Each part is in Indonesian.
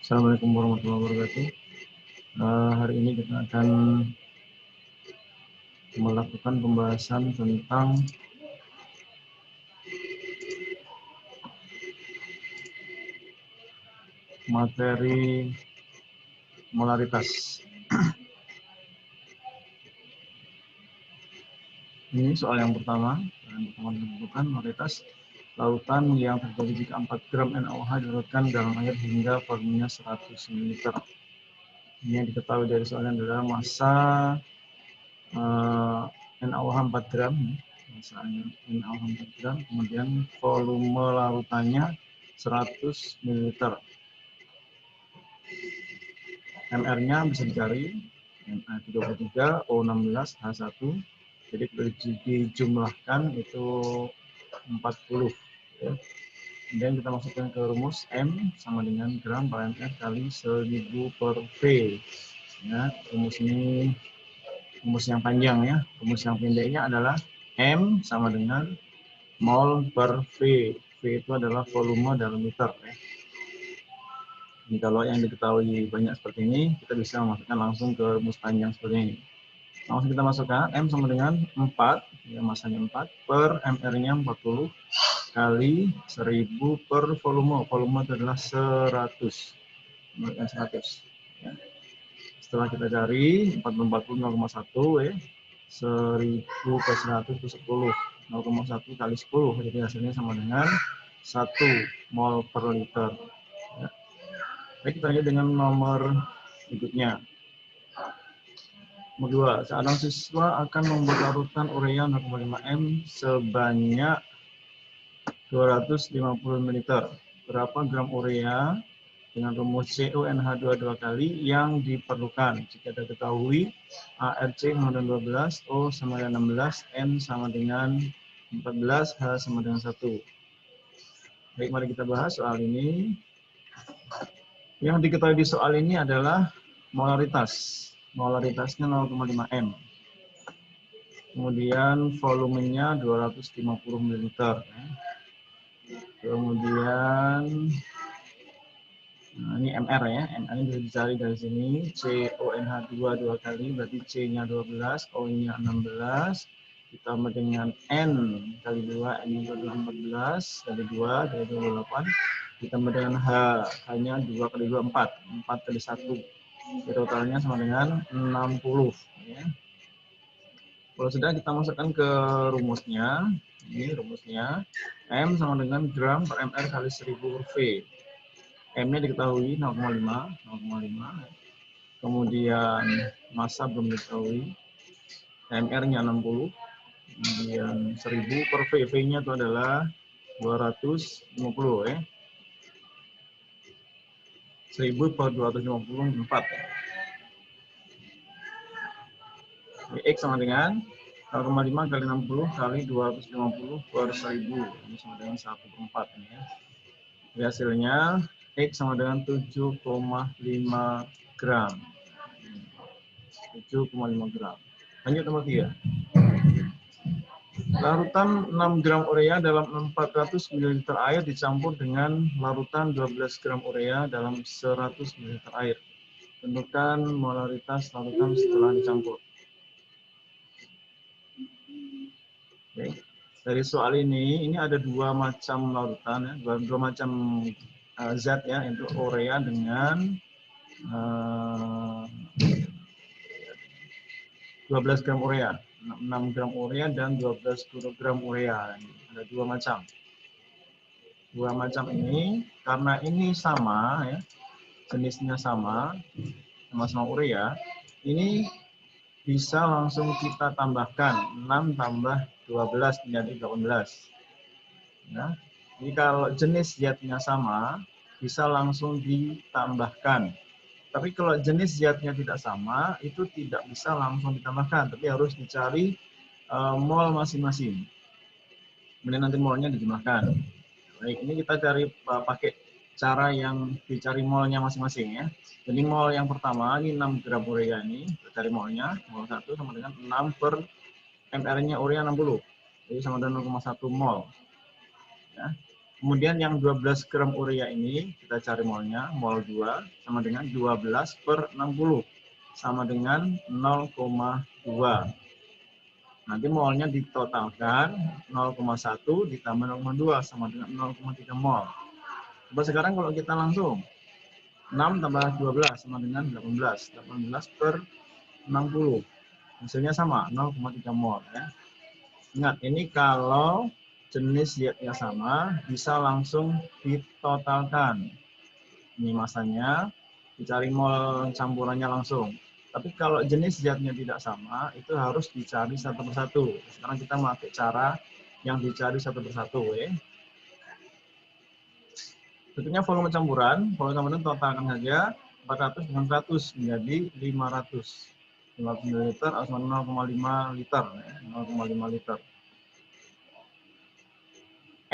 Assalamualaikum warahmatullahi wabarakatuh. Hari ini kita akan melakukan pembahasan tentang materi molaritas. Ini soal yang pertama menentukan molaritas lautan yang terjadi jika 4 gram NaOH dilarutkan dalam air hingga volumenya 100 ml. Ini yang diketahui dari soalnya adalah massa NaOH 4 gram, masanya NaOH 4 gram, kemudian volume larutannya 100 ml. MR-nya bisa dicari Na33O16H1. Jadi dijumlahkan itu 40. Ya. Kemudian kita masukkan ke rumus M sama dengan gram per ml kali 1000 per V. Ya, rumus ini rumus yang panjang ya. Rumus yang pendeknya adalah M sama dengan mol per V. V itu adalah volume dalam liter. Ya. Jadi kalau yang diketahui banyak seperti ini, kita bisa masukkan langsung ke rumus panjang seperti ini. Langsung kita masukkan M sama dengan 4, ya, masanya 4, per MR-nya 40, kali 1000 per volume. Volume itu adalah 100. 100. Ya. Setelah kita cari, 4 per 40 0,1, ya. 1000 per 100 itu 10. 0,1 kali 10, jadi hasilnya sama dengan 1 mol per liter. Ya. Baik, kita lanjut dengan nomor berikutnya. Nomor 2, seorang siswa akan membuat larutan urea 0,5 M sebanyak 250 ml. Berapa gram urea dengan rumus CuNH2 2 kali yang diperlukan? Jika kita ketahui ARC sama dengan 12, O sama dengan 16, N sama dengan 14, H sama dengan 1. Baik, mari kita bahas soal ini. Yang diketahui di soal ini adalah molaritas. Molaritasnya 0,5 M. Kemudian volumenya 250 ml. Kemudian nah, ini MR ya. MR ini bisa dicari dari sini. CONH2 2 kali, berarti C-nya 12, O-nya 16. Ditambah dengan N kali 2, N-nya adalah 14, kali 2, dari 28. Ditambah dengan H, H-nya 2 kali 2, 4. 4 kali 1. Jadi totalnya sama dengan 60. Ya. Kalau sudah, kita masukkan ke rumusnya. Ini rumusnya. M sama dengan gram per ml kali 1000 per V. M-nya diketahui 0,5. Kemudian massa belum diketahui. MR-nya 60. Kemudian 1000 per V. V-nya itu adalah 250 ya. 1000 per 254. X sama dengan 0,5 kali 60 kali 250 per 1000. Ini sama dengan 1/4 ini ya. Jadi hasilnya X sama dengan 7,5 gram. 7,5 gram. Lanjut nomor 3. Larutan 6 gram urea dalam 400 ml air dicampur dengan larutan 12 gram urea dalam 100 ml air. Tentukan molaritas larutan setelah dicampur. Oke. Dari soal ini ada dua macam larutan, ya, dua macam zat ya, untuk urea dengan 12 gram urea, 6 gram urea dan 12 gram urea. Ada dua macam. Dua macam ini, karena ini sama ya, jenisnya sama, sama-sama urea, ini bisa langsung kita tambahkan 6 tambah 12 menjadi 18. Ya. Jadi kalau jenis zatnya sama, bisa langsung ditambahkan. Tapi kalau jenis zatnya tidak sama, itu tidak bisa langsung ditambahkan, tapi harus dicari mol masing-masing. Kemudian nanti molnya dijumlahkan. Baik, ini kita cari pakai cara yang dicari molnya masing-masing ya. Jadi mol yang pertama, ini 6 gram urea ini, kita cari molnya, mol 1 sama dengan 6 per MR-nya urea 60. Jadi sama dengan 0,1 mol. Ya. Kemudian yang 12 gram urea ini kita cari molnya, mol 2 sama dengan 12 per 60 sama dengan 0,2. Nanti molnya ditotalkan 0,1 ditambah 0,2 sama dengan 0,3 mol. Coba sekarang kalau kita langsung 6 tambah 12 sama dengan 18. 18 per 60. Hasilnya sama, 0,3 mol. Ya. Ingat, ini kalau jenis zat-nya sama, bisa langsung ditotalkan. Ini masanya, dicari mol campurannya langsung. Tapi kalau jenis zatnya tidak sama, itu harus dicari satu persatu. Sekarang kita pakai cara yang dicari satu persatu. Ya. Berikutnya volume campuran totalkan saja 400 dengan 100 menjadi 500. 500 ml atau 0,5 liter. 0,5 liter.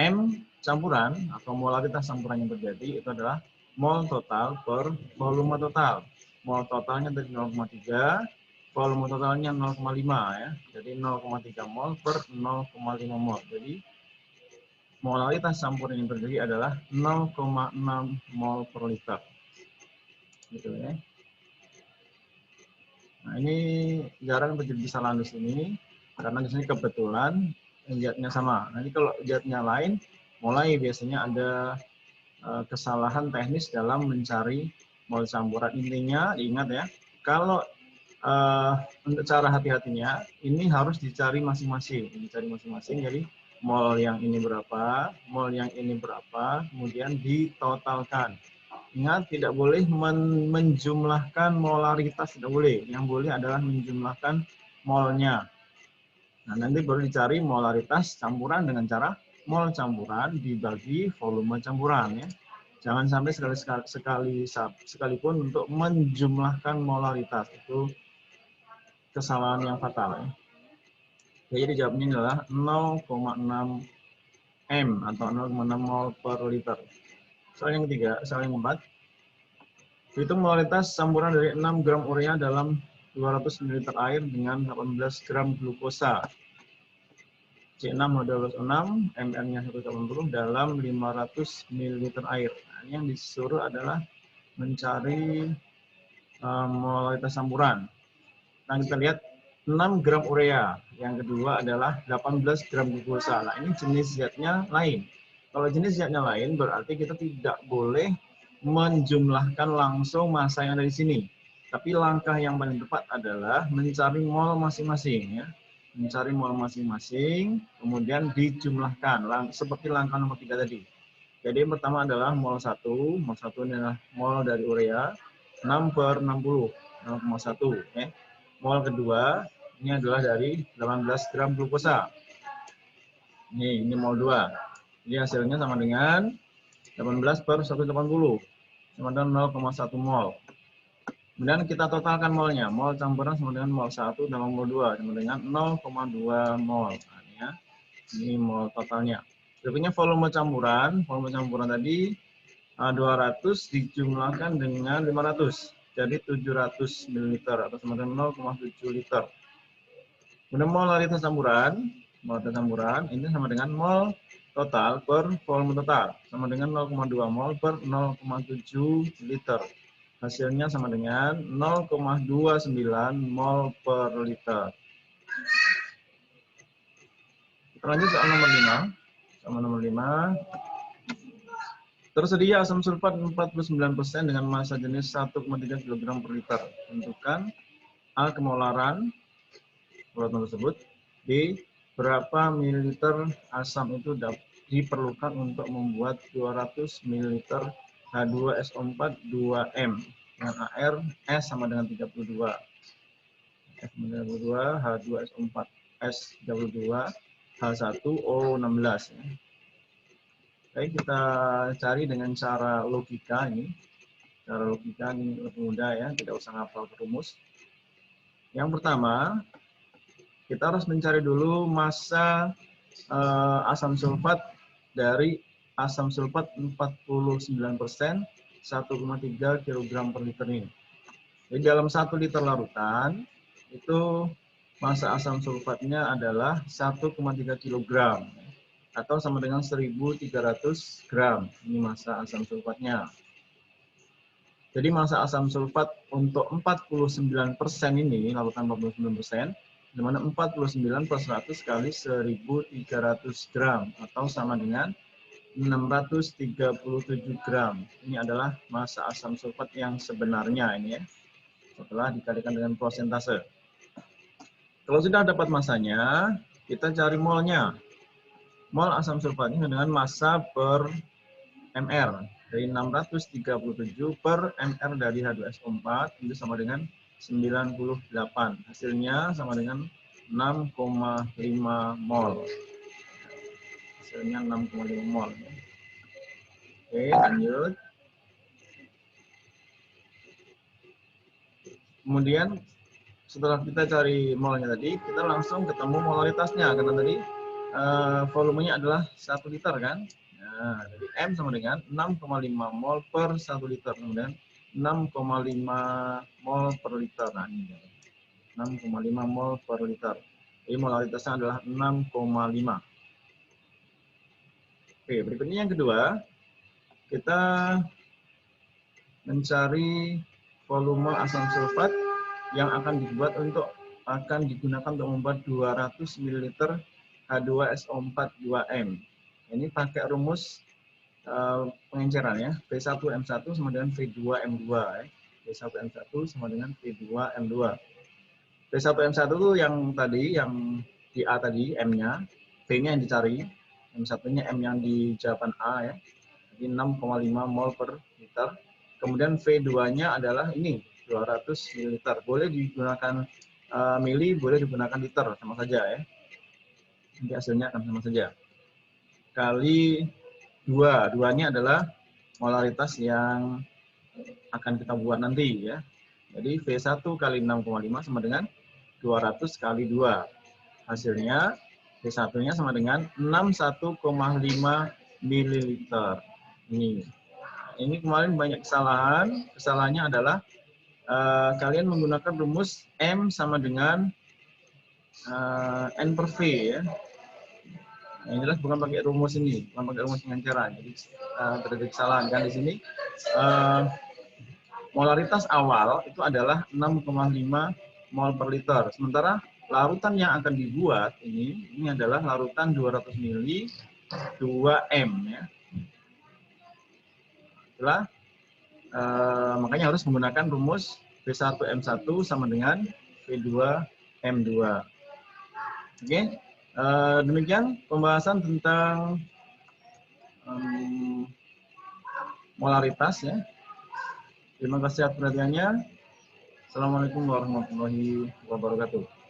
M campuran atau molaritas campuran yang terjadi itu adalah mol total per volume total. Mol totalnya dari 0,3, volume totalnya 0,5 ya. Jadi 0,3 mol per 0,5 mol. Jadi molaritas campuran yang terjadi adalah 0,6 mol per liter. Gitu ya. Nah, ini jarang terjadi kesalahan di sini karena di sini kebetulan zatnya sama. Nanti kalau zatnya lain, mulai biasanya ada kesalahan teknis dalam mencari mol campuran. Intinya diingat ya, kalau untuk cara hati-hatinya ini harus dicari masing-masing, Jadi mol yang ini berapa, mol yang ini berapa, kemudian ditotalkan. Ingat tidak boleh menjumlahkan molaritas, tidak boleh. Yang boleh adalah menjumlahkan molnya. Nah, nanti baru dicari molaritas campuran dengan cara mol campuran dibagi volume campuran ya. Jangan sampai sekalipun untuk menjumlahkan molaritas, itu kesalahan yang fatal ya. Jadi jawabnya adalah 0,6 M atau 0,6 mol per liter. Soal yang ketiga, soal yang keempat. Hitung molaritas campuran dari 6 gram urea dalam 200 ml air dengan 18 gram glukosa. C6 modulus 6, MR-nya 180 dalam 500 ml air. Nah, ini yang disuruh adalah mencari molaritas campuran. Nah, kita lihat 6 gram urea. Yang kedua adalah 18 gram glukosa. Nah, ini jenis zatnya lain. Kalau jenis zatnya lain, berarti kita tidak boleh menjumlahkan langsung massa yang ada di sini. Tapi langkah yang paling tepat adalah mencari mol masing-masing ya. Mencari mol masing-masing, kemudian dijumlahkan seperti langkah nomor 3 tadi. Jadi yang pertama adalah mol 1. Mol 1 ini adalah mol dari urea 6 per 60, 0,1 ya. Mol kedua ini adalah dari 18 gram glukosa. Ini mol 2. Jadi hasilnya sama dengan 18 per 180 sama dengan 0,1 mol. Kemudian kita totalkan molnya. Mol campuran sama dengan mol 1 dan mol 2 sama dengan 0,2 mol. Nah, ya. Ini mol totalnya. Berikutnya volume campuran. Volume campuran tadi 200 dijumlahkan dengan 500. Jadi 700 ml atau sama dengan 0,7 liter. Kemudian molaritas campuran. Molaritas campuran ini sama dengan mol total per volume total. Sama dengan 0,2 mol per 0,7 liter. Hasilnya sama dengan 0,29 mol per liter. Kita lanjut soal nomor 5. Soal nomor 5. Tersedia asam sulfat 49% dengan massa jenis 1,3 kg per liter. Tentukan A. Kemolaran urutan tersebut. B. Berapa mililiter asam itu diperlukan untuk membuat 200 ml H2SO4 2M dengan AR S sama dengan 32. S sama dengan 32, H2SO4 S32, H1O16. Oke, kita cari dengan cara logika ini. Cara logika ini lebih mudah ya, tidak usah hafal rumus. Yang pertama, kita harus mencari dulu massa asam sulfat dari asam sulfat 49%, 1,3 kg per liter ini. Jadi dalam 1 liter larutan, itu massa asam sulfatnya adalah 1,3 kg. atau sama dengan 1.300 gram. Ini massa asam sulfatnya. Jadi massa asam sulfat untuk 49% ini, larutan 49%, di mana 49 per 100 kali 1.300 gram, atau sama dengan 637 gram. Ini adalah massa asam sulfat yang sebenarnya ini ya, setelah dikalikan dengan prosentase. Kalau sudah dapat massanya, kita cari molnya. Mol asam sulfat ini dengan massa per mr. Dari 637 per mr dari H2SO4 itu sama dengan 98. Hasilnya sama dengan 6,5 mol. Hasilnya 6,5 mol. Oke, lanjut. Kemudian setelah kita cari molnya tadi, kita langsung ketemu molaritasnya karena tadi volumenya adalah 1 liter kan. Nah, jadi M sama dengan 6,5 mol per 1 liter, kemudian 6,5 mol per liter. Nah, ini 6,5 mol per liter. Jadi molaritasnya adalah 6,5. Oke, berikutnya yang kedua, kita mencari volume asam sulfat yang akan digunakan untuk membuat 200 ml H2SO4 2M. Ini pakai rumus pengenceran ya, V1M1 sama dengan V2M2 ya. V1M1 sama dengan V2M2. V1M1 itu yang tadi, yang di A tadi, M-nya, V-nya yang dicari, M1-nya M yang di jawaban A ya, jadi 6,5 mol per liter. Kemudian V2-nya adalah ini, 200 ml. Boleh digunakan mili, boleh digunakan liter, sama saja ya. Nanti hasilnya akan sama saja. Kali 2, duanya adalah molaritas yang akan kita buat nanti ya. Jadi V1 kali 6,5 sama dengan 200 kali 2. Hasilnya V1-nya sama dengan 61,5 ml. Ini kemarin banyak kesalahan. Kesalahannya adalah kalian menggunakan rumus M sama dengan N per V ya. Nah, ini bukan pakai rumus ini, bukan pakai rumus pengenceran. Jadi terjadi kesalahan kan di sini. Molaritas awal itu adalah 6,5 mol per liter. Sementara larutan yang akan dibuat ini adalah larutan 200 ml 2M ya. Setelah makanya harus menggunakan rumus V1M1 sama dengan V2M2. Oke, demikian pembahasan tentang molaritas ya. Terima kasih atas perhatiannya. Assalamualaikum warahmatullahi wabarakatuh.